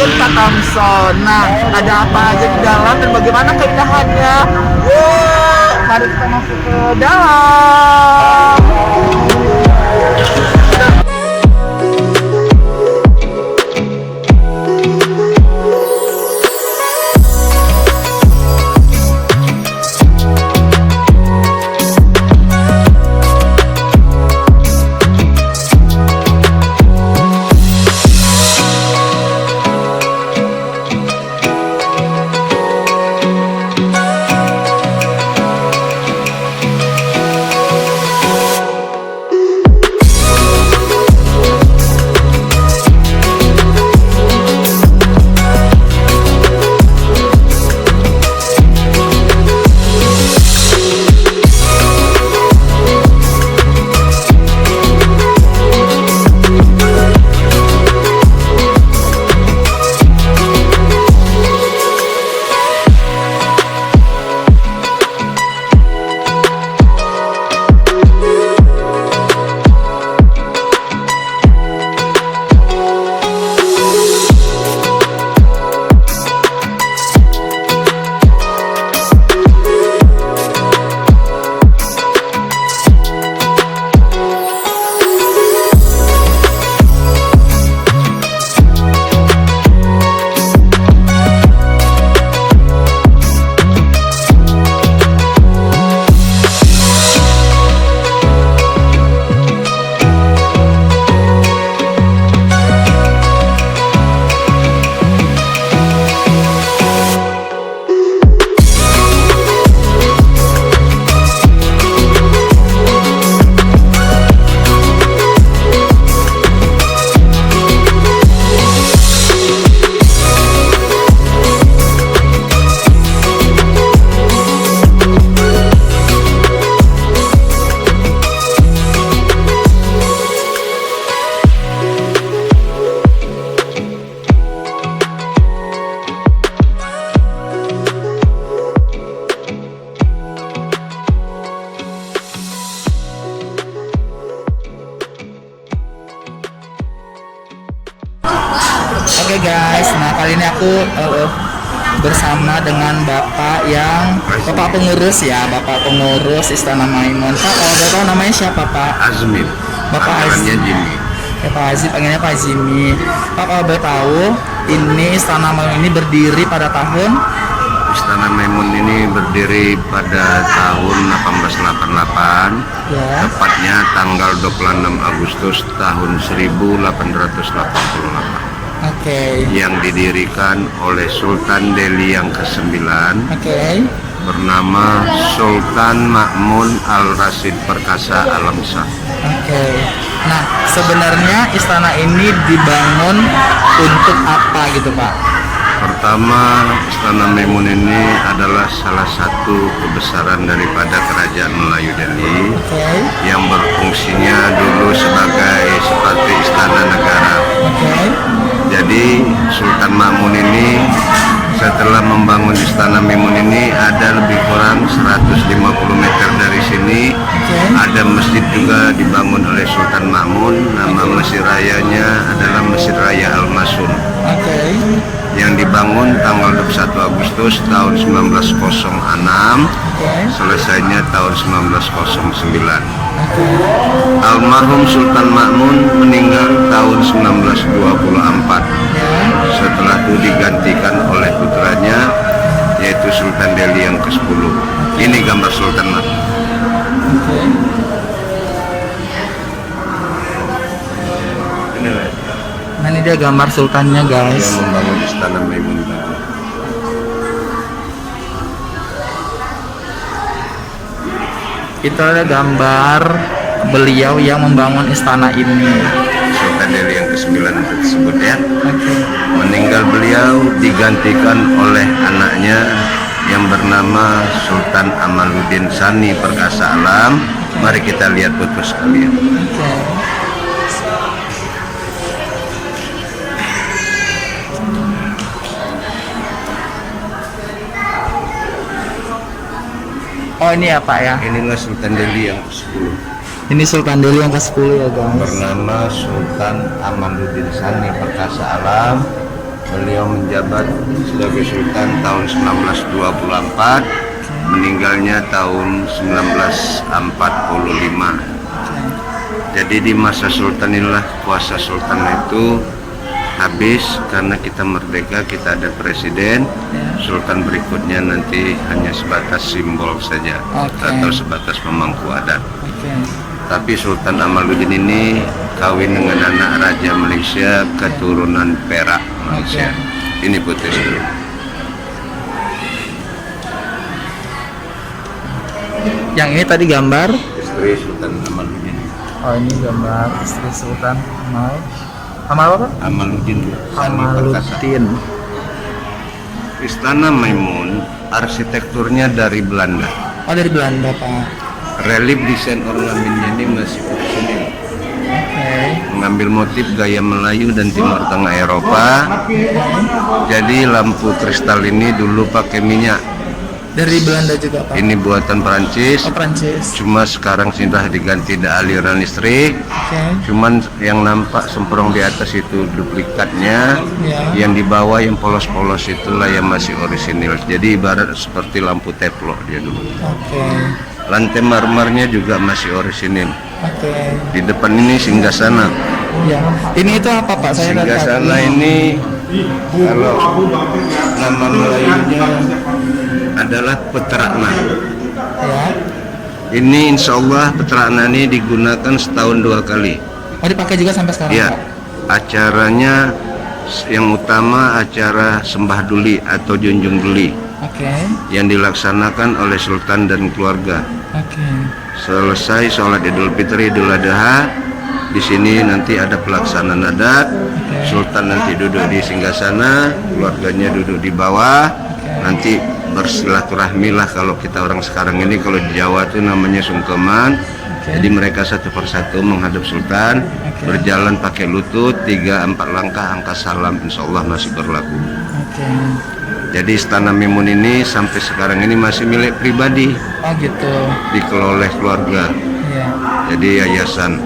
Assalamualaikum Kak Thompson. Nah, ada apa aja di dalam dan bagaimana keindahannya? Yuk, mari kita masuk ke dalam. Oke guys, nah kali ini aku bersama dengan bapak pengurus Istana Maimun. Pak, kalau boleh tahu namanya siapa Pak? Azmi. Bapak Azmi. Jimmy. Ya, Pak Azmi, panggilnya Pak Jimmy. Pak, kalau boleh tahu, ini Istana Maimun ini berdiri pada tahun? Istana Maimun ini berdiri pada tahun 1888, Ya. tepatnya tanggal 26 Agustus tahun 1888. Oke. Yang didirikan oleh Sultan Delhi yang ke-9 Oke. bernama Sultan Ma'mun Al-Rasyid Perkasa Alamsyah. Oke. Nah, sebenarnya istana ini dibangun untuk apa gitu Pak? Pertama, Istana Maimun ini adalah salah satu kebesaran daripada Kerajaan Melayu Delhi Oke. yang berfungsinya dulu seperti istana negara. Oke. Jadi Sultan Ma'mun ini setelah membangun Istana Maimun ini ada lebih kurang 150 meter dari sini ada masjid juga dibangun oleh Sultan Ma'mun. Nama masjid rayanya adalah Masjid Raya Al-Masun. Oke. Yang dibangun tanggal 21 Agustus tahun 1906, selesainya tahun 1909. Almarhum Sultan Ma'mun meninggal tahun 1924. Setelah itu digantikan oleh putranya, yaitu Sultan Delhi yang ke-10. Ini gambar Sultan Ma'mun. Nah, ini dia gambar sultannya guys. Yang membangun Istana Maimun. Itu ada gambar beliau yang membangun istana ini. Sultan Delhi yang ke-9 tersebut ya. Oke. Meninggal beliau digantikan oleh anaknya yang bernama Sultan Amaluddin Sani Perkasa Alam. Mari kita lihat foto sekalian. Oke. Oh ini ya Pak ya. Inilah Sultan Delhi yang ke-10. Ini Sultan Delhi yang ke-10 ya guys. Bernama Sultan Amaluddin Sani Perkasa Alam. Beliau menjabat sebagai Sultan tahun 1924, meninggalnya tahun 1945. Jadi di masa Sultan inilah kuasa Sultan itu habis karena kita merdeka, kita ada presiden. Sultan berikutnya nanti hanya sebatas simbol saja atau sebatas pemangku adat. Tapi Sultan Amaluddin ini kawin dengan anak Raja Malaysia keturunan Perak Malaysia. Ini putri saya. Yang ini tadi gambar. Istri Sultan Amaluddin. Oh, ini gambar istri Sultan Amal apa? Amaluddin. Amaluddin. Istana Maimun arsitekturnya dari Belanda. Oh, dari Belanda, Pak. Relief desain ornamennya ini masih orisinil. Mengambil motif gaya Melayu dan Timur Tengah Eropa. Jadi lampu kristal ini dulu pakai minyak. Dari Belanda juga, Pak. Ini buatan Perancis. Oh, Prancis. Cuma sekarang sudah diganti aliran listrik. Cuman yang nampak semprong di atas itu duplikatnya. Yang di bawah yang polos-polos itulah yang masih orisinil. Jadi ibarat seperti lampu teflon dia dulu. Lantai marmernya juga masih orisinil. Di depan ini singgasana. Ya. Ini itu apa, Pak? Saya Singgasana ini kalau nama Melayunya adalah Petrakna. Ya. Ini insya Allah Petrakna ini digunakan setahun 2 kali. Oh, dipakai juga sampai sekarang, Ya, Pak? acaranya yang utama acara Sembah Duli atau Junjung Duli yang dilaksanakan oleh Sultan dan keluarga. Selesai sholat Idul Fitri, Idul Adha, di sini nanti ada pelaksanaan adat. Sultan nanti duduk di singgasana, keluarganya duduk di bawah. Nanti bersilaturahmi lah, kalau kita orang sekarang ini, kalau di Jawa itu namanya sungkeman. Jadi mereka satu persatu menghadap Sultan, berjalan pakai lutut 3-4 langkah, angka salam, insya Allah masih berlaku. Jadi Istana Maimun ini sampai sekarang ini masih milik pribadi. Oh, gitu. Dikelola oleh keluarga. Jadi yayasan.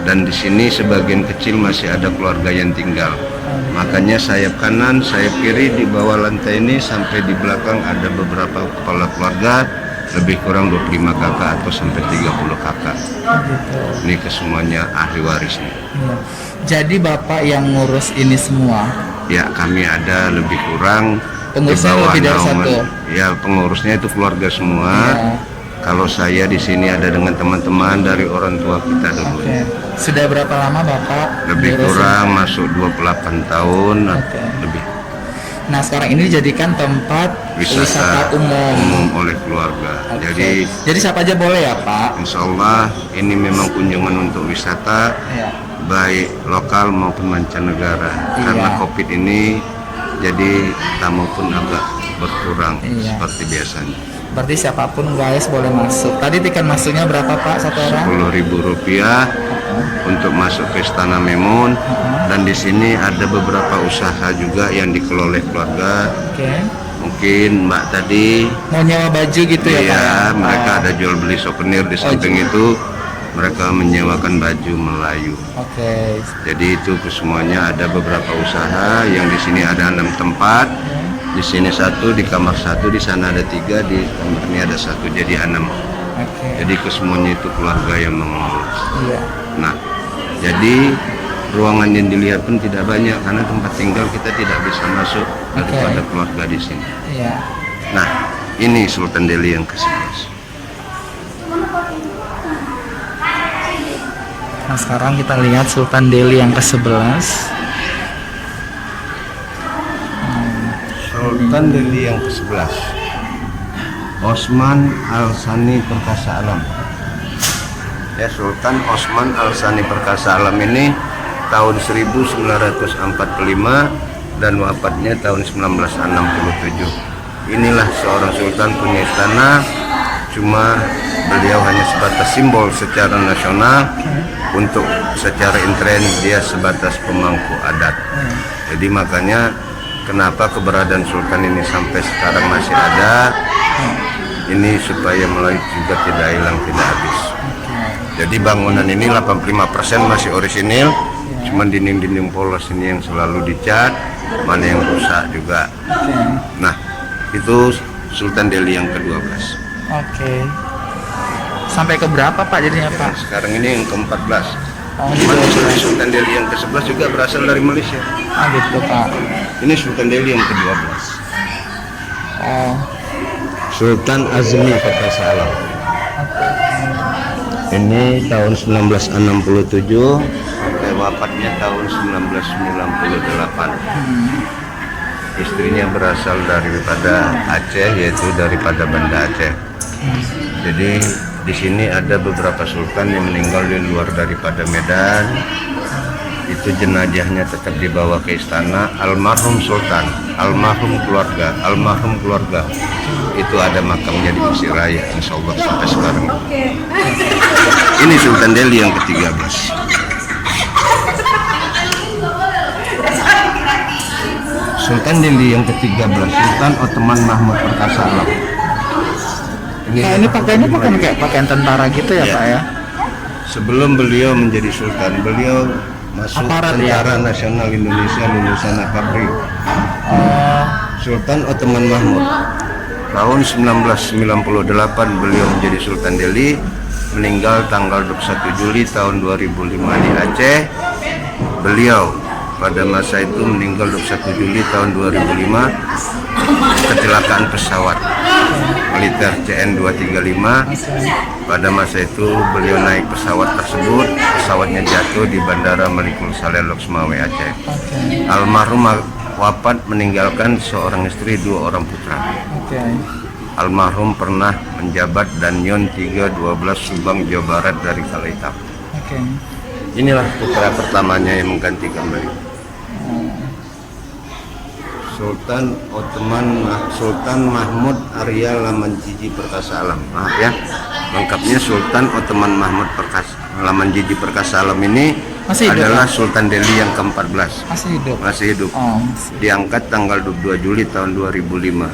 Dan di sini sebagian kecil masih ada keluarga yang tinggal. Makanya sayap kanan, sayap kiri di bawah lantai ini sampai di belakang ada beberapa kepala keluarga, lebih kurang 25 kakak atau sampai 30 kakak. Ini kesemuanya ahli warisnya. Jadi Bapak yang ngurus ini semua? Ya, kami ada lebih kurang pengurusnya lebih dari satu. Ya, pengurusnya itu keluarga semua. Kalau saya di sini ada dengan teman-teman dari orang tua kita dulu. Sudah berapa lama Bapak? Lebih kurang masuk 28 tahun lebih. Nah, sekarang ini dijadikan tempat wisata umum oleh keluarga. Jadi siapa aja boleh ya, Pak? Insya Allah ini memang kunjungan untuk wisata, baik lokal maupun mancanegara. Karena COVID ini, jadi tamu pun agak berkurang seperti biasanya. Berarti siapapun guys boleh masuk. Tadi tiket masuknya berapa, Pak, satu orang? Rp10.000 untuk masuk ke Istana Maimun. Dan di sini ada beberapa usaha juga yang dikelola oleh keluarga. Mungkin Mbak tadi mau nyewa baju gitu ya, Pak? Iya, mereka ada jual beli souvenir di samping itu. Mereka menyewakan baju Melayu. Jadi itu semuanya ada beberapa usaha yang di sini ada 6 tempat. Di sini 1, di kamar 1, di sana ada 3, di kamar ini ada 1, jadi 6. Jadi kesemuanya itu keluarga yang mengurus. Nah, jadi ruangan yang dilihat pun tidak banyak karena tempat tinggal kita tidak bisa masuk daripada keluarga di sini. Nah, ini Sultan Delhi yang ke-11. Nah, sekarang kita lihat Sultan Delhi yang ke-11. Sultan Delhi yang ke-11, Osman Al-Sani Perkasa Alam. Ya, Sultan Osman Al-Sani Perkasa Alam ini tahun 1945 dan wafatnya tahun 1967. Inilah seorang sultan punya istana, cuma beliau hanya sebatas simbol secara nasional. Untuk secara intern dia sebatas pemangku adat. Jadi makanya kenapa keberadaan sultan ini sampai sekarang masih ada, ini supaya Melayu juga tidak hilang, tidak habis. Jadi bangunan ini 85% masih orisinil, Cuman dinding-dinding polos ini yang selalu dicat, mana yang rusak juga. Nah, itu Sultan Delhi yang ke-12. Oke. Sampai ke berapa Pak jadinya Pak? Sekarang ini yang ke-14. Oh, Cuman gitu. Sultan Delhi yang ke-11 juga berasal dari Malaysia. Ah gitu Pak. Ini Sultan Delhi yang ke-12. Oh. Sultan Azmi Perkasa Alam. Ini tahun 1967 sampai wafatnya tahun 1998. Istrinya berasal daripada Aceh, yaitu daripada Banda Aceh. Jadi di sini ada beberapa sultan yang meninggal di luar daripada Medan. Itu jenazahnya tetap dibawa ke istana. Almarhum sultan, almarhum keluarga. Itu ada makamnya di Mesir Raya, insya Allah sampai sekarang. Ini Sultan Delhi yang ke-13. Sultan Delhi yang ke-13, Sultan Ottoman Mahmud Perkasa Alam. Nah, ini pakaiannya kayak pakaian tentara gitu ya, Ya. Pak ya? Sebelum beliau menjadi sultan, beliau masuk Aparat, Tentara Nasional Indonesia lulusan Akabri. Oh, Sultan Ottoman Mahmud. Tahun 1998 beliau menjadi Sultan Delhi, meninggal tanggal 21 Juli tahun 2005 di Aceh. Beliau pada masa itu meninggal 21 Juli tahun 2005 kecelakaan pesawat militer CN-235. Pada masa itu beliau naik pesawat tersebut, pesawatnya jatuh di Bandara Malikul Saleh Loksmawe Aceh. Almarhum wafat meninggalkan seorang istri, 2 orang putra. oke. Almarhum pernah menjabat Danyon 312 Subang, Jawa Barat dari Kala Hitam. Oke. Inilah putra pertamanya yang menggantikan beliau. Sultan Mahmud Arya Lamanjiji Perkasa Alam. Maaf ya, lengkapnya Sultan Ottoman Mahmud Lamanjiji Perkasa Alam ini Masih hidup, adalah Pak? Sultan Delhi yang ke-14. Masih hidup. Masih hidup. Oh, Diangkat tanggal 22 Juli tahun 2005.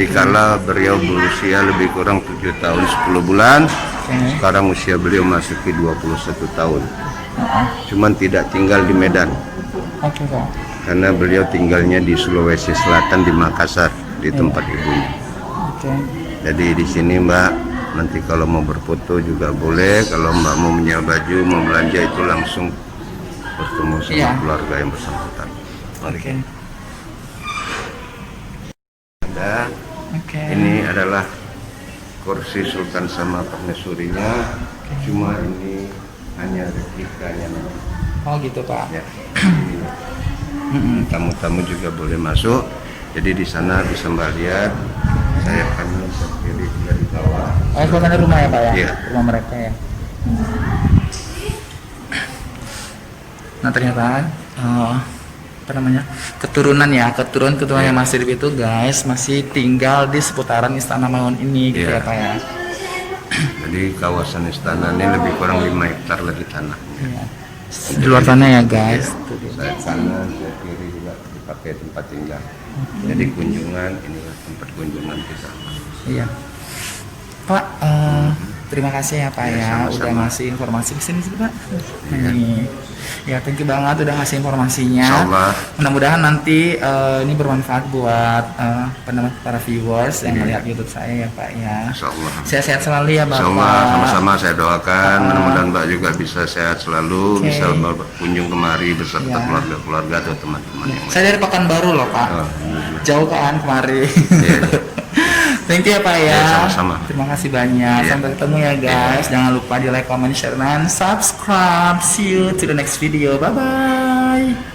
Dikala beliau berusia lebih kurang 7 tahun 10 bulan. oke. Sekarang usia beliau masuki 21 tahun. Cuman tidak tinggal di Medan, Oke, Pak. karena beliau tinggalnya di Sulawesi Selatan, di Makassar, di tempat ibunya. Oke. Jadi di sini Mbak, nanti kalau mau berfoto juga boleh. Kalau Mbak mau menyewa baju, mau belanja, itu langsung bertemu sama Iya. keluarga yang bersangkutan. Mari. Oke. Ada. Oke. Ini adalah kursi Sultan sama permaisurinya. Cuma ini hanya replikanya. Oh, gitu, Pak. Ya. Tamu-tamu juga boleh masuk. Jadi di sana bisa Mbak lihat. Saya akan berdiri dari bawah. Oh, suasana rumah ya, Pak ya? Iya. Rumah mereka ya. Nah, ternyata apa namanya? Keturunan yang masih hidup itu, guys, masih tinggal di seputaran Istana Maimun ini gitu Iya. ya, Pak ya. Jadi kawasan istana ini lebih kurang 5 hektar lagi tanah. Iya. Di luar sana ya, guys. Tuh dia. Saya kanan, saya kiri juga dipakai tempat tinggal. Jadi kunjungan, inilah tempat kunjungan kita. Iya. Pak, terima kasih ya Pak Ya, ya, udah sama-sama. ngasih informasi ke sini sih Pak. Iya. Nih. Ya, thank you banget udah ngasih informasinya. Insyaallah. Mudah-mudahan nanti ini bermanfaat buat para viewers yang melihat YouTube saya ya Pak ya. Insyaallah. Sehat-sehat selalu ya Bapak. Insyaallah, sama-sama saya doakan. Mudah-mudahan Mbak juga bisa sehat selalu, Oke. bisa berkunjung kemari beserta Ya. keluarga-keluarga atau teman-teman yang lain. Saya dari Pekanbaru loh Pak. Oh, Jauh kan kemari. Iya. Thank you ya Pak ya. Ya, sama-sama. Terima kasih banyak. Iya. Sampai ketemu ya guys. Jangan lupa di like, comment, share, dan subscribe. See you to the next video. Bye bye.